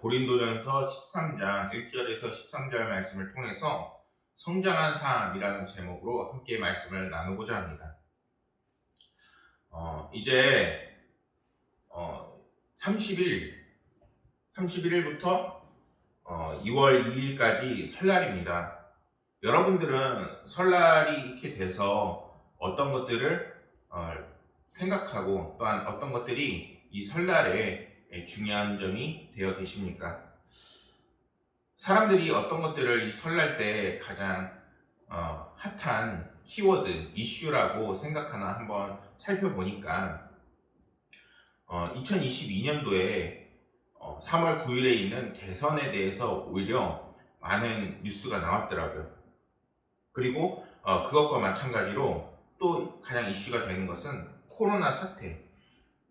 고린도전서 13장 1절에서 13절 말씀을 통해서 성장한 삶이라는 제목으로 함께 말씀을 나누고자 합니다. 이제 31일부터 2월 2일까지 설날입니다. 여러분들은 설날이 이렇게 돼서 어떤 것들을 생각하고 또한 어떤 것들이 이 설날에 중요한 점이 되어 계십니까? 사람들이 어떤 것들을 이 설날 때 가장 핫한 키워드, 이슈라고 생각하나 한번 살펴보니까 2022년도에 3월 9일에 있는 대선에 대해서 오히려 많은 뉴스가 나왔더라고요. 그리고 그것과 마찬가지로 또 가장 이슈가 되는 것은 코로나 사태.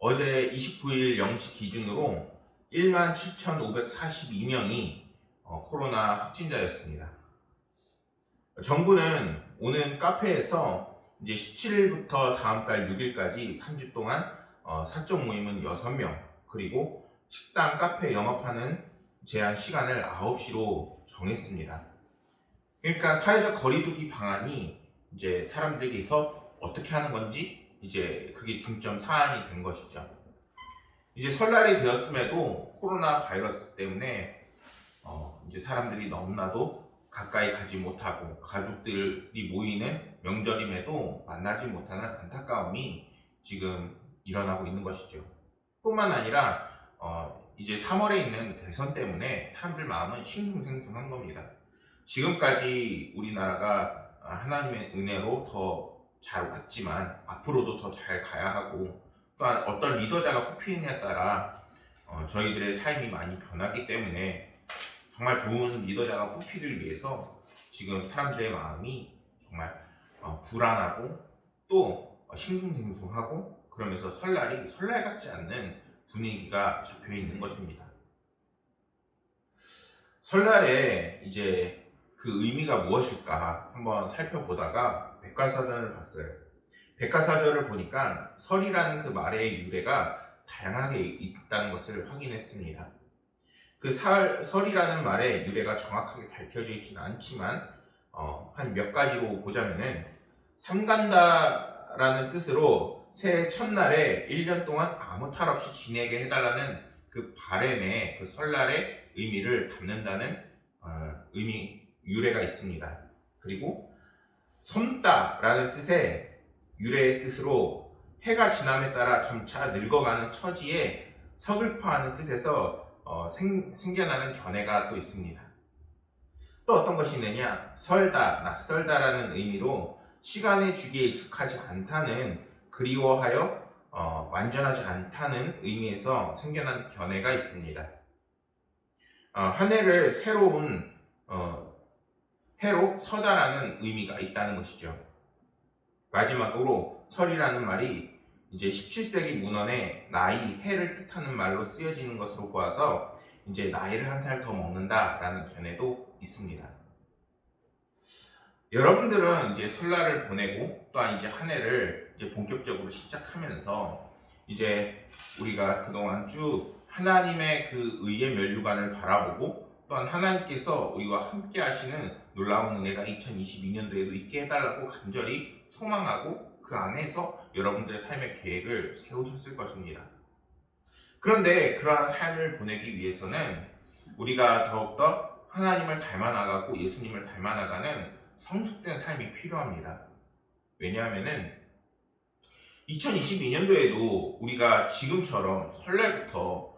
어제 29일 0시 기준으로 17,542명이 코로나 확진자였습니다. 정부는 오는 카페에서 이제 17일부터 다음 달 6일까지 3주 동안 사적 모임은 6명, 그리고 식당, 카페 영업하는 제한 시간을 9시로 정했습니다. 그러니까 사회적 거리두기 방안이 이제 사람들에게서 어떻게 하는 건지 이제 그게 중점 사안이 된 것이죠. 이제 설날이 되었음에도 코로나 바이러스 때문에 이제 사람들이 너무나도 가까이 가지 못하고 가족들이 모이는 명절임에도 만나지 못하는 안타까움이 지금 일어나고 있는 것이죠. 뿐만 아니라 이제 3월에 있는 대선 때문에 사람들 마음은 싱숭생숭한 겁니다. 지금까지 우리나라가 하나님의 은혜로 더 잘 왔지만 앞으로도 더 잘 가야 하고, 또한 어떤 리더자가 뽑히느냐에 따라 저희들의 삶이 많이 변하기 때문에 정말 좋은 리더자가 뽑히기 위해서 지금 사람들의 마음이 정말 불안하고 또 싱숭생숭하고, 그러면서 설날이 설날 같지 않는 분위기가 잡혀 있는 것입니다. 설날에 이제 그 의미가 무엇일까 한번 살펴보다가 백과사전을 봤어요. 백과사전을 보니까 설이라는 그 말의 유래가 다양하게 있다는 것을 확인했습니다. 그 설이라는 말의 유래가 정확하게 밝혀져 있지는 않지만 한 몇 가지로 보자면은 삼간다라는 뜻으로 새해 첫날에 1년 동안 아무 탈 없이 지내게 해달라는 그 바람에 그 설날의 의미를 담는다는 의미 유래가 있습니다. 그리고 섬다라는 뜻의 유래의 뜻으로 해가 지남에 따라 점차 늙어가는 처지에 서글퍼하는 뜻에서 생겨나는 견해가 또 있습니다. 또 어떤 것이 있느냐, 설다, 낯설다라는 의미로 시간의 주기에 익숙하지 않다는, 그리워하여 완전하지 않다는 의미에서 생겨난 견해가 있습니다. 한 해를 새로운 해로 서다라는 의미가 있다는 것이죠. 마지막으로 설이라는 말이 이제 17세기 문헌에 나이, 해를 뜻하는 말로 쓰여지는 것으로 보아서 이제 나이를 한 살 더 먹는다라는 견해도 있습니다. 여러분들은 이제 설날을 보내고 또한 이제 한 해를 이제 본격적으로 시작하면서 이제 우리가 그동안 쭉 하나님의 그 의의 면류관을 바라보고 또한 하나님께서 우리와 함께 하시는 놀라운 은혜가 2022년도에도 있게 해달라고 간절히 소망하고 그 안에서 여러분들의 삶의 계획을 세우셨을 것입니다. 그런데 그러한 삶을 보내기 위해서는 우리가 더욱더 하나님을 닮아나가고 예수님을 닮아나가는 성숙된 삶이 필요합니다. 왜냐하면은 2022년도에도 우리가 지금처럼 설날부터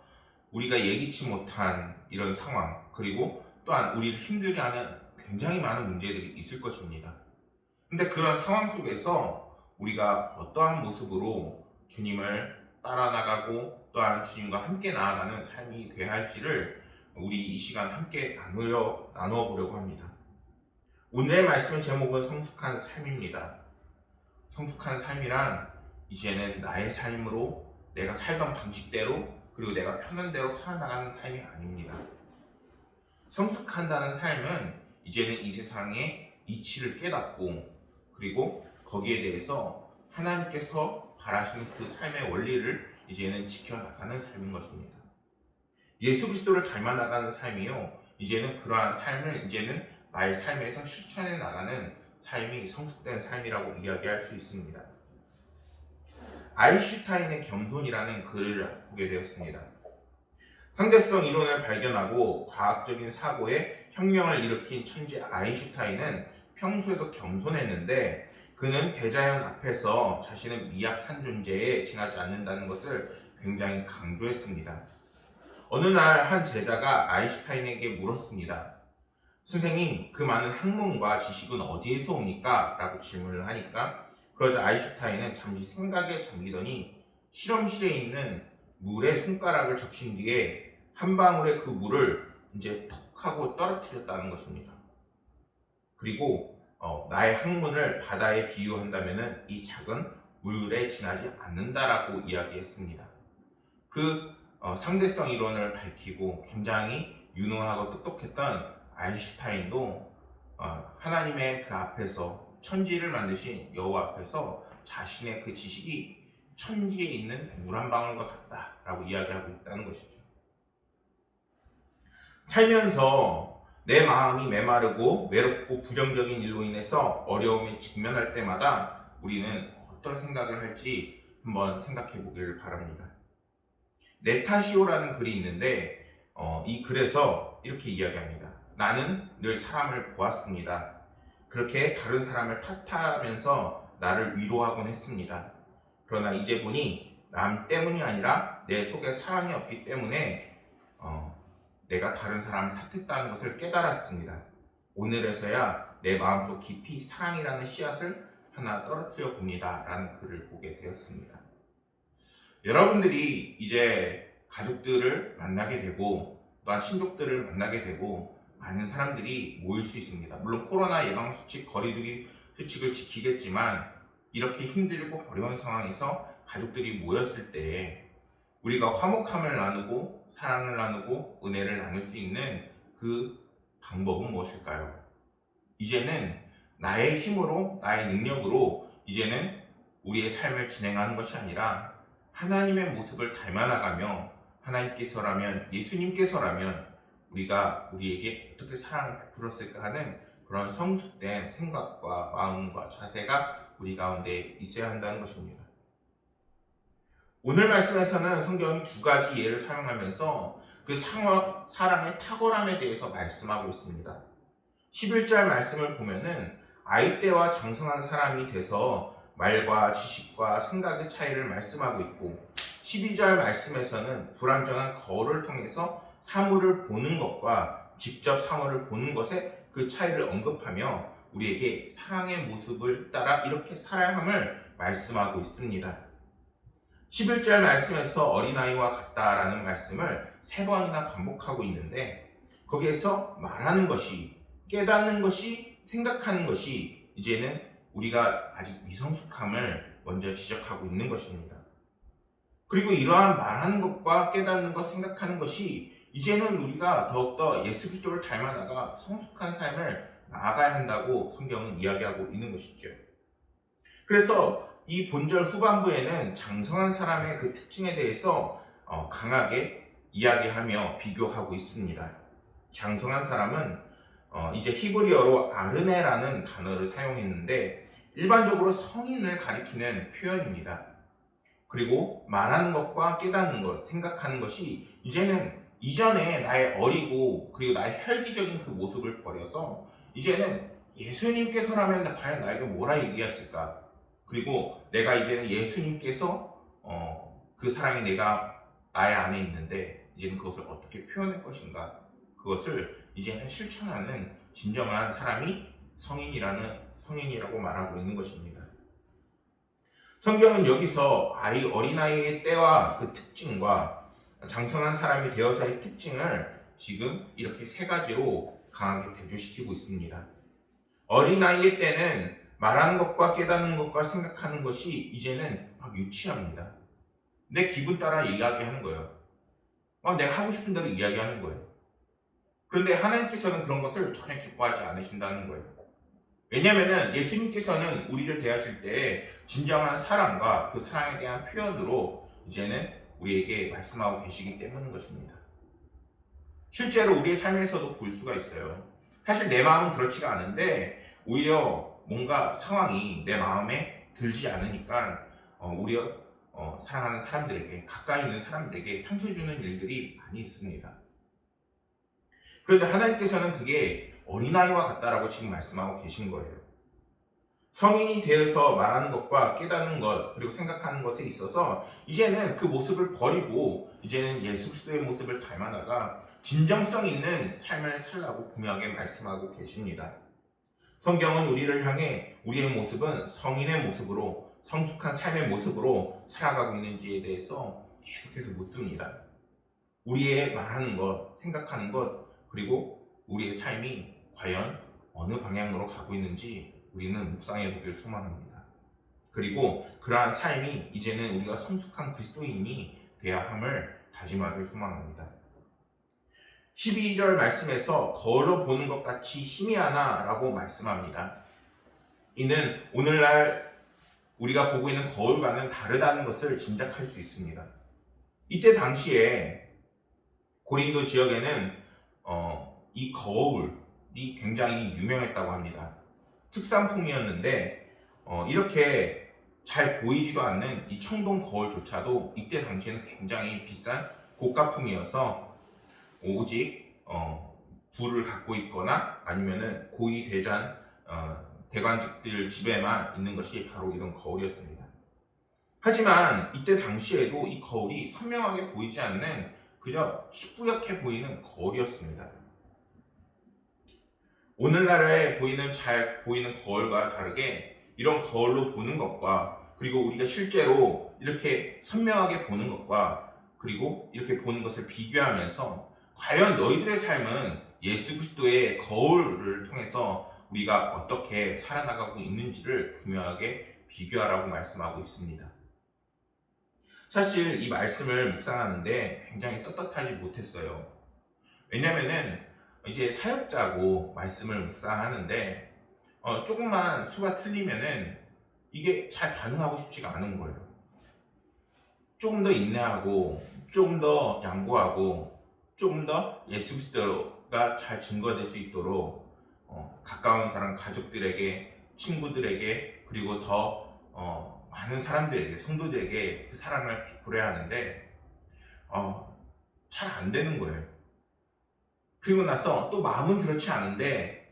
우리가 예기치 못한 이런 상황, 그리고 또한 우리를 힘들게 하는 굉장히 많은 문제들이 있을 것입니다. 근데 그런 상황 속에서 우리가 어떠한 모습으로 주님을 따라 나가고 또한 주님과 함께 나아가는 삶이 되어야 할지를 우리 이 시간 함께 나누어 보려고 합니다. 오늘의 말씀의 제목은 성숙한 삶입니다. 성숙한 삶이란 이제는 나의 삶으로 내가 살던 방식대로 그리고 내가 편한 대로 살아나가는 삶이 아닙니다. 성숙한다는 삶은 이제는 이 세상의 이치를 깨닫고 그리고 거기에 대해서 하나님께서 바라시는 그 삶의 원리를 이제는 지켜나가는 삶인 것입니다. 예수 그리스도를 닮아 나가는 삶이요. 이제는 그러한 삶을 이제는 나의 삶에서 실천해 나가는 삶이 성숙된 삶이라고 이야기할 수 있습니다. 아인슈타인의 겸손이라는 글을 보게 되었습니다. 상대성 이론을 발견하고 과학적인 사고에 혁명을 일으킨 천재 아인슈타인은 평소에도 겸손했는데 그는 대자연 앞에서 자신은 미약한 존재에 지나지 않는다는 것을 굉장히 강조했습니다. 어느 날 한 제자가 아인슈타인에게 물었습니다. 선생님, 그 많은 학문과 지식은 어디에서 옵니까? 라고 질문을 하니까 그러자 아인슈타인은 잠시 생각에 잠기더니 실험실에 있는 물에 손가락을 적신 뒤에 한 방울의 그 물을 이제 톡 하고 떨어뜨렸다는 것입니다. 그리고 나의 학문을 바다에 비유한다면 이 작은 물에 지나지 않는다라고 이야기했습니다. 그 상대성 이론을 밝히고 굉장히 유능하고 똑똑했던 아인슈타인도 하나님의 그 앞에서 천지를 만드신 여호와 앞에서 자신의 그 지식이 천지에 있는 물 한 방울과 같다라고 이야기하고 있다는 것이죠. 살면서 내 마음이 메마르고 외롭고 부정적인 일로 인해서 어려움에 직면할 때마다 우리는 어떤 생각을 할지 한번 생각해 보기를 바랍니다. 네타시오라는 글이 있는데 이 글에서 이렇게 이야기합니다. 나는 늘 사람을 보았습니다. 그렇게 다른 사람을 탓하면서 나를 위로하곤 했습니다. 그러나 이제 보니 남 때문이 아니라 내 속에 사랑이 없기 때문에 내가 다른 사람을 탓했다는 것을 깨달았습니다. 오늘에서야 내 마음속 깊이 사랑이라는 씨앗을 하나 떨어뜨려 봅니다. 라는 글을 보게 되었습니다. 여러분들이 이제 가족들을 만나게 되고 또한 친족들을 만나게 되고 많은 사람들이 모일 수 있습니다. 물론 코로나 예방수칙, 거리두기 수칙을 지키겠지만 이렇게 힘들고 어려운 상황에서 가족들이 모였을 때 우리가 화목함을 나누고 사랑을 나누고 은혜를 나눌 수 있는 그 방법은 무엇일까요? 이제는 나의 힘으로, 나의 능력으로 이제는 우리의 삶을 진행하는 것이 아니라 하나님의 모습을 닮아나가며 하나님께서라면, 예수님께서라면 우리가 우리에게 어떻게 사랑을 베풀었을까 하는 그런 성숙된 생각과 마음과 자세가 우리 가운데 있어야 한다는 것입니다. 오늘 말씀에서는 성경이 두 가지 예를 사용하면서 그 사랑의 탁월함에 대해서 말씀하고 있습니다. 11절 말씀을 보면은 아이 때와 장성한 사람이 돼서 말과 지식과 생각의 차이를 말씀하고 있고 12절 말씀에서는 불완전한 거울을 통해서 사물을 보는 것과 직접 사물을 보는 것의 그 차이를 언급하며 우리에게 사랑의 모습을 따라 이렇게 살아야 함을 말씀하고 있습니다. 11절 말씀에서 어린아이와 같다라는 말씀을 3번이나 반복하고 있는데 거기에서 말하는 것이, 깨닫는 것이, 생각하는 것이 이제는 우리가 아직 미성숙함을 먼저 지적하고 있는 것입니다. 그리고 이러한 말하는 것과 깨닫는 것, 생각하는 것이 이제는 우리가 더욱더 예수 그리스도를 닮아나가 성숙한 삶을 나아가야 한다고 성경은 이야기하고 있는 것이죠. 그래서 이 본절 후반부에는 장성한 사람의 그 특징에 대해서 강하게 이야기하며 비교하고 있습니다. 장성한 사람은 이제 히브리어로 아르네라는 단어를 사용했는데 일반적으로 성인을 가리키는 표현입니다. 그리고 말하는 것과 깨닫는 것, 생각하는 것이 이제는 이전에 나의 어리고 그리고 나의 혈기적인 그 모습을 버려서 이제는 예수님께서라면 과연 나에게 뭐라 얘기했을까? 그리고 내가 이제는 예수님께서 그 사랑이 내가 나의 안에 있는데 이제는 그것을 어떻게 표현할 것인가? 그것을 이제는 실천하는 진정한 사람이 성인이라고 말하고 있는 것입니다. 성경은 여기서 어린아이의 때와 그 특징과 장성한 사람이 되어서의 특징을 지금 이렇게 3가지로 강하게 대조시키고 있습니다. 어린아이의 때는 말하는 것과 깨닫는 것과 생각하는 것이 이제는 막 유치합니다. 내 기분 따라 이야기하는 거예요. 내가 하고 싶은 대로 이야기하는 거예요. 그런데 하나님께서는 그런 것을 전혀 기뻐하지 않으신다는 거예요. 왜냐하면 예수님께서는 우리를 대하실 때 진정한 사랑과 그 사랑에 대한 표현으로 이제는 우리에게 말씀하고 계시기 때문인 것입니다. 실제로 우리의 삶에서도 볼 수가 있어요. 사실 내 마음은 그렇지가 않은데 오히려 뭔가 상황이 내 마음에 들지 않으니까 오히려 사랑하는 사람들에게, 가까이 있는 사람들에게 상처 주는 일들이 많이 있습니다. 그런데 하나님께서는 그게 어린아이와 같다라고 지금 말씀하고 계신 거예요. 성인이 되어서 말하는 것과 깨닫는 것, 그리고 생각하는 것에 있어서 이제는 그 모습을 버리고 이제는 예수 그리스도의 모습을 닮아나가 진정성 있는 삶을 살라고 분명하게 말씀하고 계십니다. 성경은 우리를 향해 우리의 모습은 성인의 모습으로, 성숙한 삶의 모습으로 살아가고 있는지에 대해서 계속해서 묻습니다. 우리의 말하는 것, 생각하는 것, 그리고 우리의 삶이 과연 어느 방향으로 가고 있는지 우리는 묵상해 보길 소망합니다. 그리고 그러한 삶이 이제는 우리가 성숙한 그리스도인이 되어야 함을 다짐하길 소망합니다. 12절 말씀에서 거울로 보는 것 같이 희미하나 라고 말씀합니다. 이는 오늘날 우리가 보고 있는 거울과는 다르다는 것을 짐작할 수 있습니다. 이때 당시에 고린도 지역에는 이 거울이 굉장히 유명했다고 합니다. 특산품이었는데 이렇게 잘 보이지도 않는 이 청동 거울조차도 이때 당시에는 굉장히 비싼 고가품이어서 오직 부를 갖고 있거나 아니면은 고위 대관직들 집에만 있는 것이 바로 이런 거울이었습니다. 하지만 이때 당시에도 이 거울이 선명하게 보이지 않는 그저 희뿌옇게 보이는 거울이었습니다. 오늘날에 잘 보이는 거울과 다르게 이런 거울로 보는 것과, 그리고 우리가 실제로 이렇게 선명하게 보는 것과, 그리고 이렇게 보는 것을 비교하면서 과연 너희들의 삶은 예수 그리스도의 거울을 통해서 우리가 어떻게 살아나가고 있는지를 분명하게 비교하라고 말씀하고 있습니다. 사실 이 말씀을 묵상하는데 굉장히 떳떳하지 못했어요. 왜냐면은 이제 사역자고 말씀을 묵상하는데 조금만 수가 틀리면은 이게 잘 반응하고 싶지가 않은 거예요. 조금 더 인내하고, 조금 더 양보하고, 조금 더 예수 그리스도가 잘 증거될 수 있도록 가까운 사람, 가족들에게, 친구들에게, 그리고 더 많은 사람들에게, 성도들에게 그 사랑을 베풀어야 하는데 잘 안 되는 거예요. 그리고 나서 또 마음은 그렇지 않은데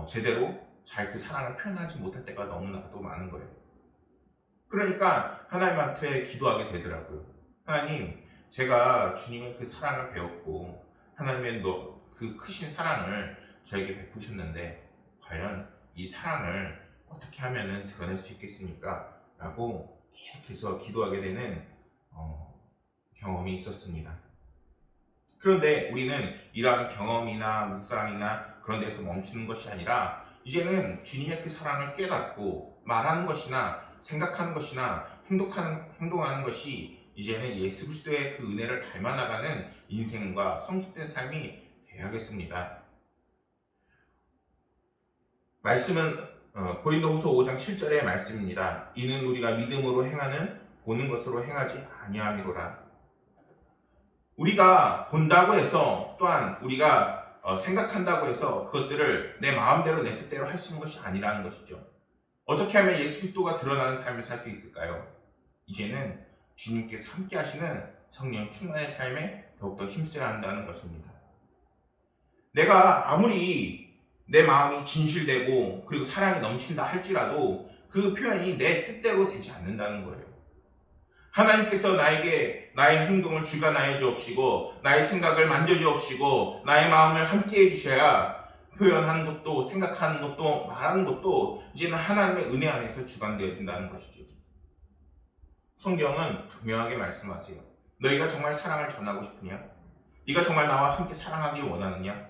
제대로 잘 그 사랑을 표현하지 못할 때가 너무나도 많은 거예요. 그러니까 하나님한테 기도하게 되더라고요. 하나님, 제가 주님의 그 사랑을 배웠고 하나님의 그 크신 사랑을 저에게 베푸셨는데 과연 이 사랑을 어떻게 하면 드러낼 수 있겠습니까? 라고 계속해서 기도하게 되는 경험이 있었습니다. 그런데 우리는 이러한 경험이나 묵상이나 그런 데서 멈추는 것이 아니라 이제는 주님의 그 사랑을 깨닫고 말하는 것이나 생각하는 것이나 행동하는 것이 이제는 예수 그리스도의 그 은혜를 닮아나가는 인생과 성숙된 삶이 되어야겠습니다. 말씀은 고린도후서 5장 7절의 말씀입니다. 이는 우리가 믿음으로 행하는 보는 것으로 행하지 아니함이로라. 우리가 본다고 해서, 또한 우리가 생각한다고 해서 그것들을 내 마음대로 내 뜻대로 할 수 있는 것이 아니라는 것이죠. 어떻게 하면 예수 그리스도가 드러나는 삶을 살 수 있을까요? 이제는 주님께서 함께 하시는 성령 충만의 삶에 더욱더 힘써야 한다는 것입니다. 내가 아무리 내 마음이 진실되고 그리고 사랑이 넘친다 할지라도 그 표현이 내 뜻대로 되지 않는다는 거예요. 하나님께서 나에게 나의 행동을 주관하여 주옵시고 나의 생각을 만져주옵시고 나의 마음을 함께 해주셔야 표현하는 것도 생각하는 것도 말하는 것도 이제는 하나님의 은혜 안에서 주관되어 준다는 것이죠. 성경은 분명하게 말씀하세요. 너희가 정말 사랑을 전하고 싶으냐? 네가 정말 나와 함께 사랑하길 원하느냐?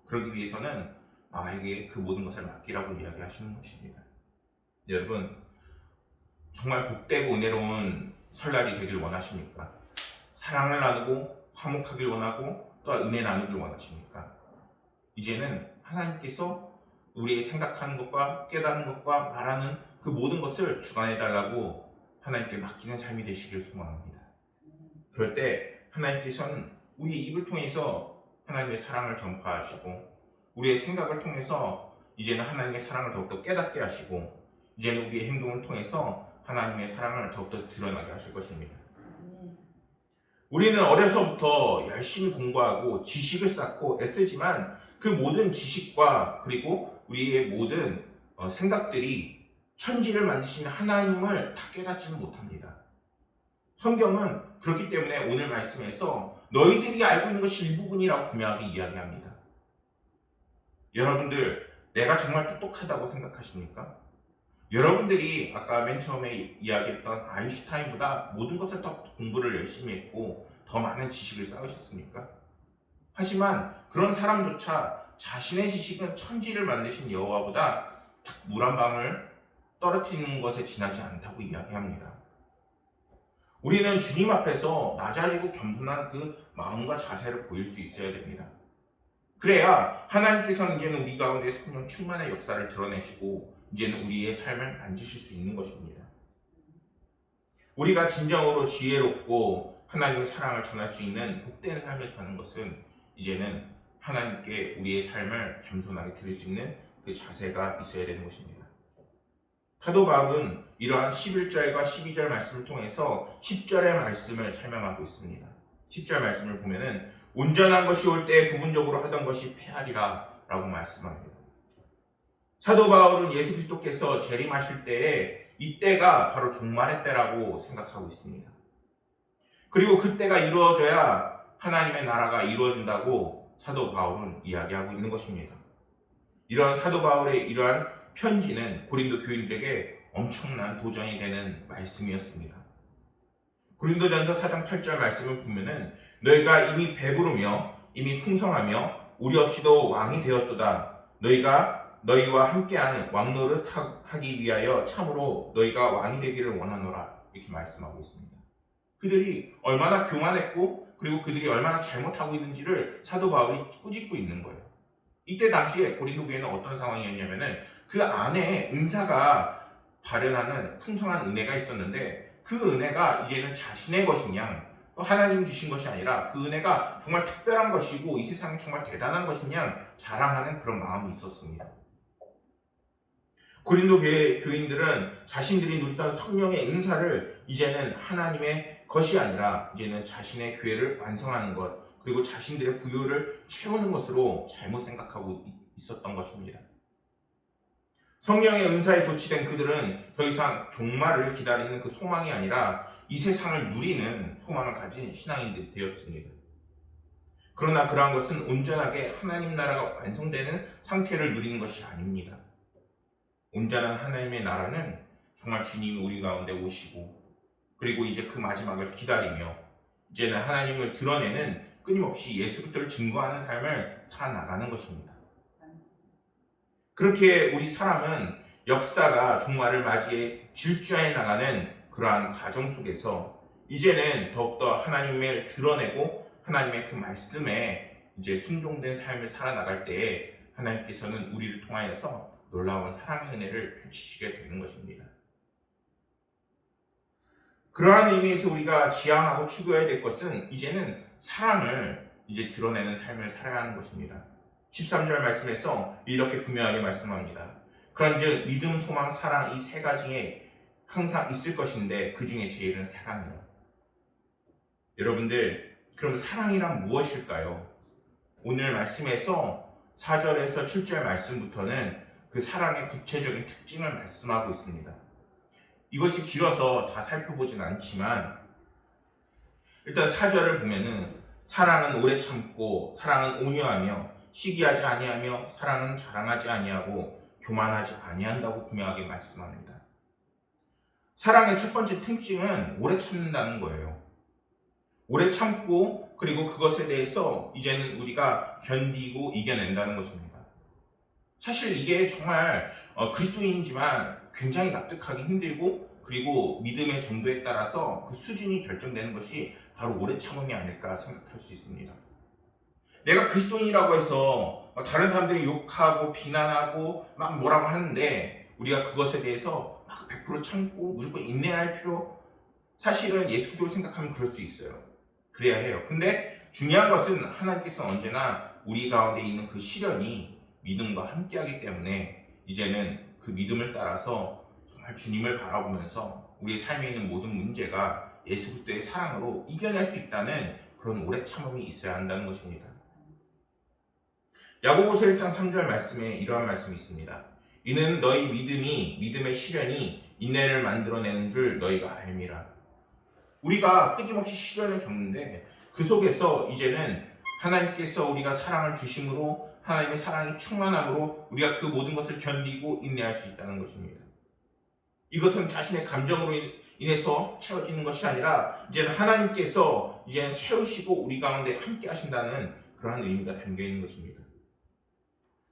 그러기 위해서는 나에게 그 모든 것을 맡기라고 이야기하시는 것입니다. 여러분, 정말 복되고 은혜로운 설날이 되길 원하십니까? 사랑을 나누고 화목하길 원하고 또 은혜 나누길 원하십니까? 이제는 하나님께서 우리의 생각하는 것과 깨닫는 것과 말하는 그 모든 것을 주관해달라고 하나님께 맡기는 삶이 되시길 소망합니다. 그럴 때 하나님께서는 우리의 입을 통해서 하나님의 사랑을 전파하시고 우리의 생각을 통해서 이제는 하나님의 사랑을 더욱더 깨닫게 하시고 이제는 우리의 행동을 통해서 하나님의 사랑을 더욱더 드러나게 하실 것입니다. 우리는 어려서부터 열심히 공부하고 지식을 쌓고 애쓰지만 그 모든 지식과 그리고 우리의 모든 생각들이 천지를 만드신 하나님을 다 깨닫지는 못합니다. 성경은 그렇기 때문에 오늘 말씀에서 너희들이 알고 있는 것이 일부분이라고 분명하게 이야기합니다. 여러분들, 내가 정말 똑똑하다고 생각하십니까? 여러분들이 아까 맨 처음에 이야기했던 아인슈타인보다 모든 것을 더 공부를 열심히 했고 더 많은 지식을 쌓으셨습니까? 하지만 그런 사람조차 자신의 지식은 천지를 만드신 여호와보다 물 한 방울 떨어뜨리는 것에 지나지 않다고 이야기합니다. 우리는 주님 앞에서 낮아지고 겸손한 그 마음과 자세를 보일 수 있어야 됩니다. 그래야 하나님께서는 이제는 우리 가운데 성령 충만의 역사를 드러내시고 이제는 우리의 삶을 만지실 수 있는 것입니다. 우리가 진정으로 지혜롭고 하나님의 사랑을 전할 수 있는 복된 삶을 사는 것은 이제는 하나님께 우리의 삶을 겸손하게 드릴 수 있는 그 자세가 있어야 되는 것입니다. 사도 바울은 이러한 11절과 12절 말씀을 통해서 10절의 말씀을 설명하고 있습니다. 10절 말씀을 보면은 온전한 것이 올 때 부분적으로 하던 것이 패하리라 라고 말씀합니다. 사도 바울은 예수 그리스도께서 재림하실 때에 이때가 바로 종말의 때라고 생각하고 있습니다. 그리고 그때가 이루어져야 하나님의 나라가 이루어진다고 사도 바울은 이야기하고 있는 것입니다. 이러한 사도 바울의 이러한 편지는 고린도 교인들에게 엄청난 도전이 되는 말씀이었습니다. 고린도전서 4장 8절 말씀을 보면은 너희가 이미 배부르며 이미 풍성하며 우리 없이도 왕이 되었도다. 너희와 함께하는 왕노릇 하기 위하여 참으로 너희가 왕이 되기를 원하노라. 이렇게 말씀하고 있습니다. 그들이 얼마나 교만했고 그리고 그들이 얼마나 잘못하고 있는지를 사도 바울이 꾸짖고 있는 거예요. 이때 당시에 고린도 교회는 어떤 상황이었냐면은 그 안에 은사가 발현하는 풍성한 은혜가 있었는데 그 은혜가 이제는 자신의 것이냐 또 하나님 주신 것이 아니라 그 은혜가 정말 특별한 것이고 이 세상에 정말 대단한 것이냐 자랑하는 그런 마음이 있었습니다. 고린도 교인들은 자신들이 누렸던 성령의 은사를 이제는 하나님의 것이 아니라 이제는 자신의 교회를 완성하는 것 그리고 자신들의 부요를 채우는 것으로 잘못 생각하고 있었던 것입니다. 성령의 은사에 도취된 그들은 더 이상 종말을 기다리는 그 소망이 아니라 이 세상을 누리는 소망을 가진 신앙인들이 되었습니다. 그러나 그러한 것은 온전하게 하나님 나라가 완성되는 상태를 누리는 것이 아닙니다. 온전한 하나님의 나라는 정말 주님이 우리 가운데 오시고 그리고 이제 그 마지막을 기다리며 이제는 하나님을 드러내는 끊임없이 예수 그리스도를 증거하는 삶을 살아나가는 것입니다. 그렇게 우리 사람은 역사가 종말을 맞이해 질주해 나가는 그러한 과정 속에서 이제는 더욱더 하나님을 드러내고 하나님의 그 말씀에 이제 순종된 삶을 살아나갈 때에 하나님께서는 우리를 통하여서 놀라운 사랑의 은혜를 펼치시게 되는 것입니다. 그러한 의미에서 우리가 지향하고 추구해야 될 것은 이제는 사랑을 이제 드러내는 삶을 살아야 하는 것입니다. 13절 말씀에서 이렇게 분명하게 말씀합니다. 그런즉 믿음, 소망, 사랑 이 세 가지에 항상 있을 것인데 그 중에 제일은 사랑이요. 여러분들 그럼 사랑이란 무엇일까요? 오늘 말씀에서 4절에서 7절 말씀부터는 그 사랑의 구체적인 특징을 말씀하고 있습니다. 이것이 길어서 다 살펴보진 않지만 일단 4절을 보면은 사랑은 오래 참고 사랑은 온유하며 시기하지 아니하며 사랑은 자랑하지 아니하고 교만하지 아니한다고 분명하게 말씀합니다. 사랑의 첫 번째 특징은 오래 참는다는 거예요. 오래 참고 그리고 그것에 대해서 이제는 우리가 견디고 이겨낸다는 것입니다. 사실 이게 정말 그리스도인이지만 굉장히 납득하기 힘들고 그리고 믿음의 정도에 따라서 그 수준이 결정되는 것이 바로 오래 참음이 아닐까 생각할 수 있습니다. 내가 그리스도인이라고 해서 다른 사람들이 욕하고 비난하고 막 뭐라고 하는데 우리가 그것에 대해서 막 100% 참고 무조건 인내할 필요 사실은 예수 그리스도를 생각하면 그럴 수 있어요. 그래야 해요. 근데 중요한 것은 하나님께서 언제나 우리 가운데 있는 그 시련이 믿음과 함께하기 때문에 이제는 그 믿음을 따라서 정말 주님을 바라보면서 우리의 삶에 있는 모든 문제가 예수 그리스도의 사랑으로 이겨낼 수 있다는 그런 오래 참음이 있어야 한다는 것입니다. 야고보서 1장 3절 말씀에 이러한 말씀이 있습니다. 이는 너희 믿음의 시련이 인내를 만들어내는 줄 너희가 알미라. 우리가 끊임없이 시련을 겪는데 그 속에서 이제는 하나님께서 우리가 사랑을 주심으로 하나님의 사랑이 충만함으로 우리가 그 모든 것을 견디고 인내할 수 있다는 것입니다. 이것은 자신의 감정으로 인해서 채워지는 것이 아니라 이제는 하나님께서 이제는 채우시고 우리 가운데 함께 하신다는 그러한 의미가 담겨 있는 것입니다.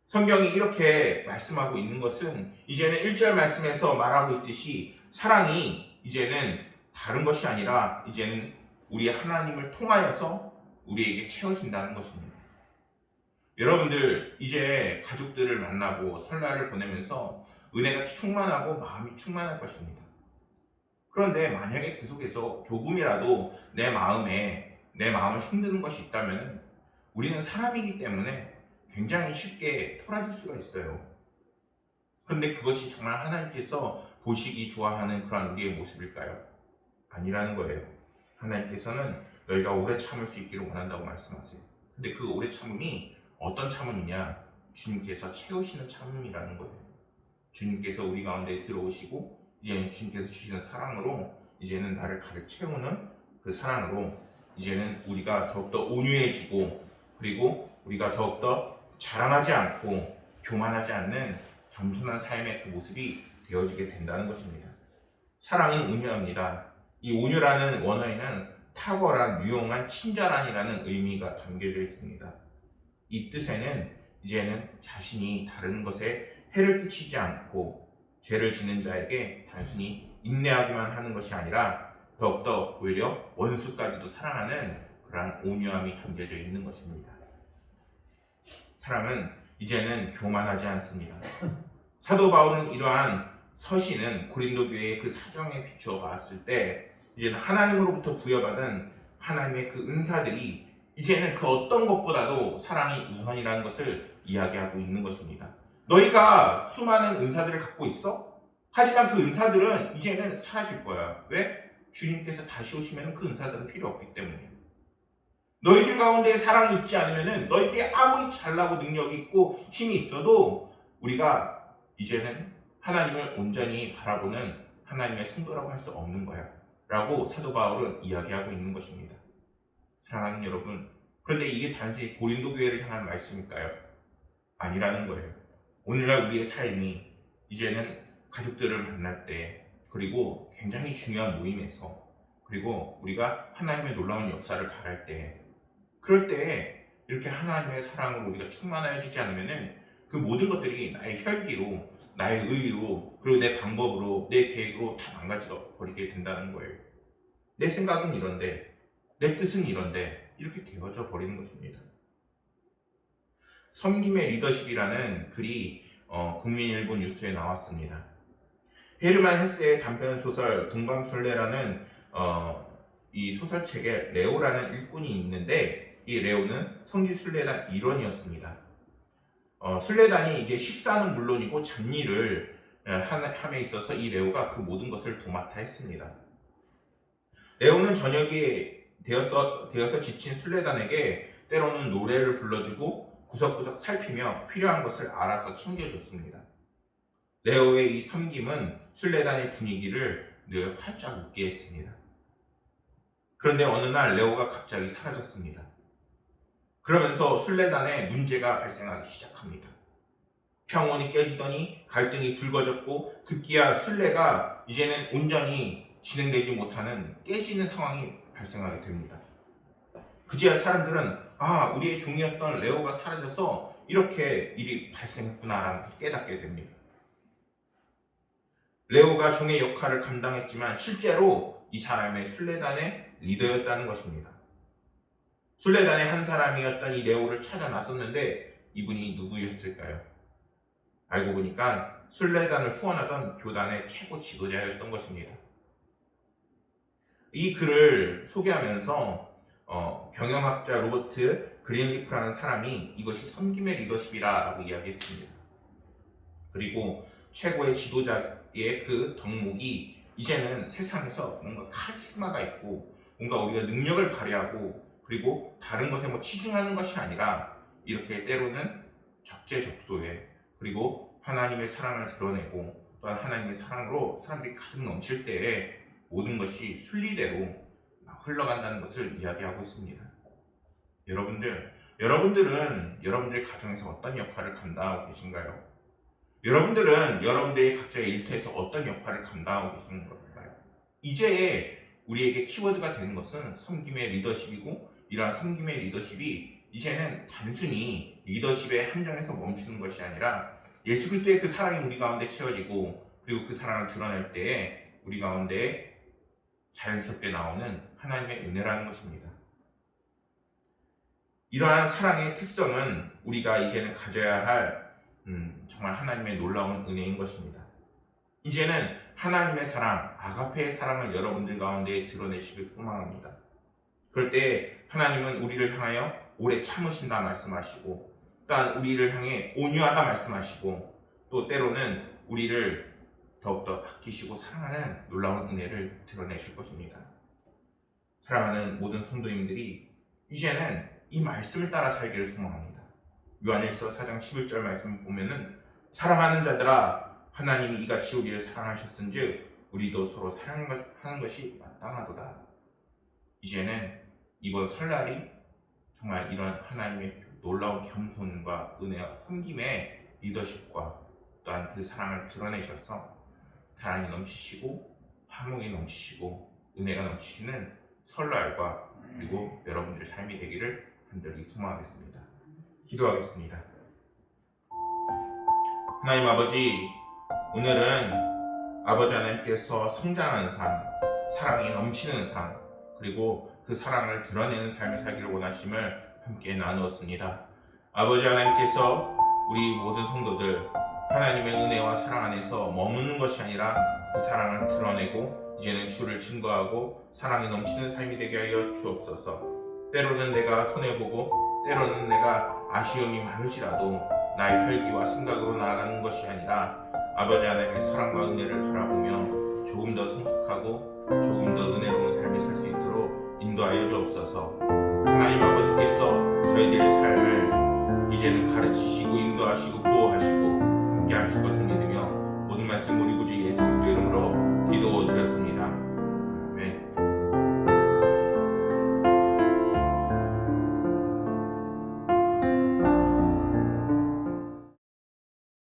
성경이 이렇게 말씀하고 있는 것은 이제는 1절 말씀에서 말하고 있듯이 사랑이 이제는 다른 것이 아니라 이제는 우리 하나님을 통하여서 우리에게 채워진다는 것입니다. 여러분들 이제 가족들을 만나고 설날을 보내면서 은혜가 충만하고 마음이 충만할 것입니다. 그런데 만약에 그 속에서 조금이라도 내 마음을 힘드는 것이 있다면 우리는 사람이기 때문에 굉장히 쉽게 토라질 수가 있어요. 그런데 그것이 정말 하나님께서 보시기 좋아하는 그런 우리의 모습일까요? 아니라는 거예요. 하나님께서는 너희가 오래 참을 수 있기를 원한다고 말씀하세요. 근데 그 오래 참음이 어떤 참음이냐? 주님께서 채우시는 참음이라는 거예요. 주님께서 우리 가운데 들어오시고 이제는 주님께서 주시는 사랑으로 이제는 나를 가득 채우는 그 사랑으로 이제는 우리가 더욱더 온유해지고 그리고 우리가 더욱더 자랑하지 않고 교만하지 않는 겸손한 삶의 그 모습이 되어지게 된다는 것입니다. 사랑은 온유합니다. 이 온유라는 원어에는 탁월한, 유용한, 친절한이라는 의미가 담겨져 있습니다. 이 뜻에는 이제는 자신이 다른 것에 해를 끼치지 않고 죄를 짓는 자에게 단순히 인내하기만 하는 것이 아니라 더욱더 오히려 원수까지도 사랑하는 그러한 온유함이 담겨져 있는 것입니다. 사랑은 이제는 교만하지 않습니다. 사도 바울은 이러한 서신은 고린도 교회의 그 사정에 비추어 봤을 때 이제는 하나님으로부터 부여받은 하나님의 그 은사들이 이제는 그 어떤 것보다도 사랑이 우선이라는 것을 이야기하고 있는 것입니다. 너희가 수많은 은사들을 갖고 있어? 하지만 그 은사들은 이제는 사라질 거야. 왜? 주님께서 다시 오시면 그 은사들은 필요 없기 때문이에요. 너희들 가운데 사랑이 있지 않으면 너희들이 아무리 잘나고 능력이 있고 힘이 있어도 우리가 이제는 하나님을 온전히 바라보는 하나님의 성도라고 할 수 없는 거야 라고 사도 바울은 이야기하고 있는 것입니다. 사랑하는 여러분, 그런데 이게 단순히 고린도 교회를 향한 말씀일까요? 아니라는 거예요. 오늘날 우리의 삶이 이제는 가족들을 만날 때 그리고 굉장히 중요한 모임에서 그리고 우리가 하나님의 놀라운 역사를 바랄 때 그럴 때 이렇게 하나님의 사랑으로 우리가 충만해지지 않으면 그 모든 것들이 나의 혈기로 나의 의의로 그리고 내 방법으로 내 계획으로 다 망가져 버리게 된다는 거예요. 내 생각은 이런데 내 뜻은 이런데 이렇게 되어져 버리는 것입니다. 섬김의 리더십이라는 글이 국민일보 뉴스에 나왔습니다. 헤르만 헤세의 단편소설 동방술래라는 이 소설책에 레오라는 일꾼이 있는데 이 레오는 성지순례단 일원이었습니다. 순례단이 이제 식사는 물론이고 잡일을 함에 있어서 이 레오가 그 모든 것을 도맡아 했습니다. 레오는 저녁이 되어서 지친 순례단에게 때로는 노래를 불러주고 구석구석 살피며 필요한 것을 알아서 챙겨줬습니다. 레오의 이 섬김은 순례단의 분위기를 늘 활짝 웃게 했습니다. 그런데 어느 날 레오가 갑자기 사라졌습니다. 그러면서 순례단에 문제가 발생하기 시작합니다. 평온이 깨지더니 갈등이 불거졌고 급기야 순례가 이제는 온전히 진행되지 못하는 깨지는 상황이 발생하게 됩니다. 그제야 사람들은 우리의 종이었던 레오가 사라져서 이렇게 일이 발생했구나라는 걸 깨닫게 됩니다. 레오가 종의 역할을 감당했지만 실제로 이 사람의 순례단의 리더였다는 것입니다. 순례단의 한 사람이었던 이 레오를 찾아 나섰는데 이분이 누구였을까요? 알고 보니까 순례단을 후원하던 교단의 최고 지도자였던 것입니다. 이 글을 소개하면서 경영학자 로버트 그린리프라는 사람이 이것이 섬김의 리더십이라고 이야기했습니다. 그리고 최고의 지도자의 그 덕목이 이제는 세상에서 뭔가 카리스마가 있고 뭔가 우리가 능력을 발휘하고 그리고 다른 것에 치중하는 것이 아니라 이렇게 때로는 적재적소에 그리고 하나님의 사랑을 드러내고 또한 하나님의 사랑으로 사람들이 가득 넘칠 때에 모든 것이 순리대로 흘러간다는 것을 이야기하고 있습니다. 여러분들은 여러분들의 가정에서 어떤 역할을 감당하고 계신가요? 여러분들은 여러분들의 각자의 일터에서 어떤 역할을 감당하고 계시는 걸까요? 이제 우리에게 키워드가 되는 것은 섬김의 리더십이고 이러한 섬김의 리더십이 이제는 단순히 리더십의 한정에서 멈추는 것이 아니라 예수 그리스도의 그 사랑이 우리 가운데 채워지고 그리고 그 사랑을 드러낼 때에 우리 가운데 자연스럽게 나오는 하나님의 은혜라는 것입니다. 이러한 사랑의 특성은 우리가 이제는 가져야 할 정말 하나님의 놀라운 은혜인 것입니다. 이제는 하나님의 사랑, 아가페의 사랑을 여러분들 가운데 드러내시길 소망합니다. 그럴 때 하나님은 우리를 향하여 오래 참으신다 말씀하시고 또한 우리를 향해 온유하다 말씀하시고 또 때로는 우리를 더욱더 아끼시고 사랑하는 놀라운 은혜를 드러내실 것입니다. 사랑하는 모든 성도님들이 이제는 이 말씀을 따라 살기를 소망합니다. 요한일서 4장 11절 말씀을 보면은 사랑하는 자들아 하나님이 이같이 우리를 사랑하셨은즉 우리도 서로 사랑하는 것이 마땅하도다. 이제는 이번 설날이 정말 이런 하나님의 놀라운 겸손과 은혜와 섬김의 리더십과 또한 그 사랑을 드러내셔서 사랑이 넘치시고 화목이 넘치시고 은혜가 넘치시는 설날과 그리고 여러분들의 삶이 되기를 간절히 소망하겠습니다. 기도하겠습니다. 하나님 아버지, 오늘은 아버지 하나님께서 성장하는 삶, 사랑이 넘치는 삶, 그리고 그 사랑을 드러내는 삶을 살기를 원하심을 함께 나누었습니다. 아버지 하나님께서 우리 모든 성도들 하나님의 은혜와 사랑 안에서 머무는 것이 아니라 그 사랑을 드러내고 이제는 주를 증거하고 사랑이 넘치는 삶이 되게 하여 주옵소서. 때로는 내가 손해보고 때로는 내가 아쉬움이 많을지라도 나의 혈기와 생각으로 나아가는 것이 아니라 아버지 하나님의 사랑과 은혜를 바라보며 조금 더 성숙하고 조금 더 은혜로운 삶을 살 수 있도록 인도하여 주옵소서. 하나님 아버지께서 저희들의 삶을 이제는 가르치시고 인도하시고 보호하시고 함께 하실 것을